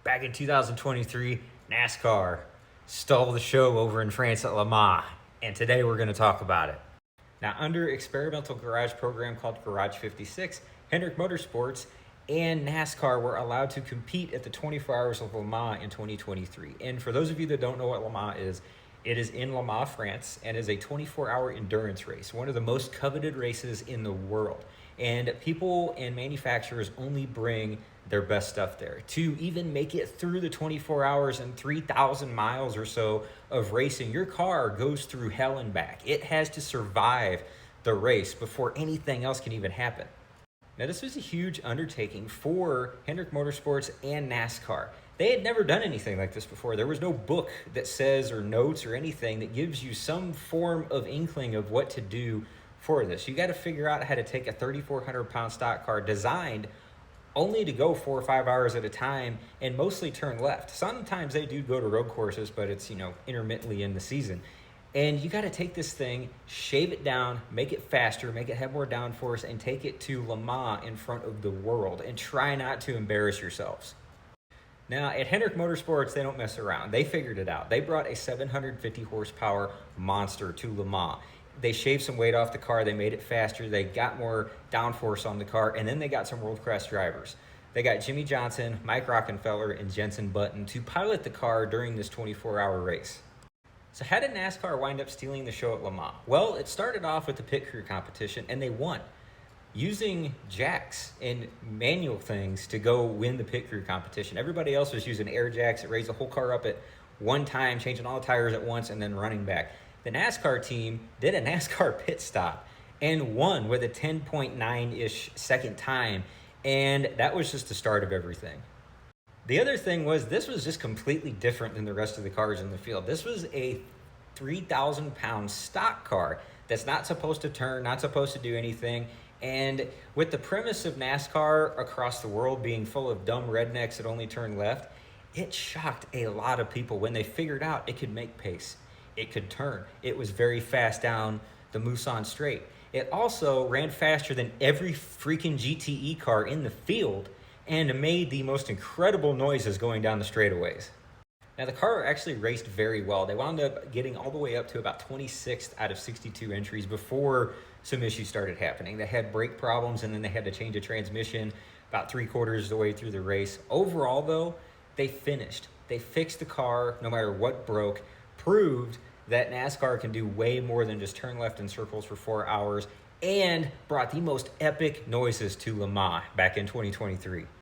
Back in 2023, NASCAR stole the show over in France at Le Mans, and today we're going to talk about it. Now, under experimental garage program called Garage 56, Hendrick Motorsports and NASCAR were allowed to compete at the 24 Hours of Le Mans in 2023. And for those of you that don't know what Le Mans is, it is in Le Mans, France, and is a 24-hour endurance race, one of the most coveted races in the world. And people and manufacturers only bring their best stuff there. To even make it through the 24 hours and 3,000 miles or so of racing, your car goes through hell and back. It has to survive the race before anything else can even happen. Now, this was a huge undertaking for Hendrick Motorsports and NASCAR. They had never done anything like this before. There was no book that says or notes or anything that gives you some form of inkling of what to do for this. You got to figure out how to take a 3,400-pound stock car designed only to go 4 or 5 hours at a time and mostly turn left. Sometimes they do go to road courses, but it's, intermittently in the season. And you got to take this thing, shave it down, make it faster, make it have more downforce, and take it to Le Mans in front of the world and try not to embarrass yourselves. Now, at Hendrick Motorsports, they don't mess around. They figured it out. They brought a 750 horsepower monster to Le Mans. They shaved some weight off the car. They made it faster. They got more downforce on the car, and then they got some world-class drivers. They got Jimmy Johnson, Mike Rockenfeller, and Jenson Button to pilot the car during this 24-hour race. So how did NASCAR wind up stealing the show at Le Mans? Well, it started off with the pit crew competition, and they won, using jacks and manual things to go win the pit crew competition. Everybody else was using air jacks that raised the whole car up at one time, changing all the tires at once, and then running back. The NASCAR team did a NASCAR pit stop and won with a 10.9-ish second time, and that was just the start of everything. The other thing was, this was just completely different than the rest of the cars in the field. This was a 3,000-pound stock car that's not supposed to turn, not supposed to do anything. And with the premise of NASCAR across the world being full of dumb rednecks that only turn left, it shocked a lot of people when they figured out it could make pace. It could turn. It was very fast down the Mulsanne straight. It also ran faster than every freaking GTE car in the field and made the most incredible noises going down the straightaways. Now, the car actually raced very well. They wound up getting all the way up to about 26th out of 62 entries before some issues started happening. They had brake problems, and then they had to change a transmission about 3/4 of the way through the race. Overall, though, they finished. They fixed the car no matter what broke, proved that NASCAR can do way more than just turn left in circles for 4 hours, and brought the most epic noises to Le Mans back in 2023.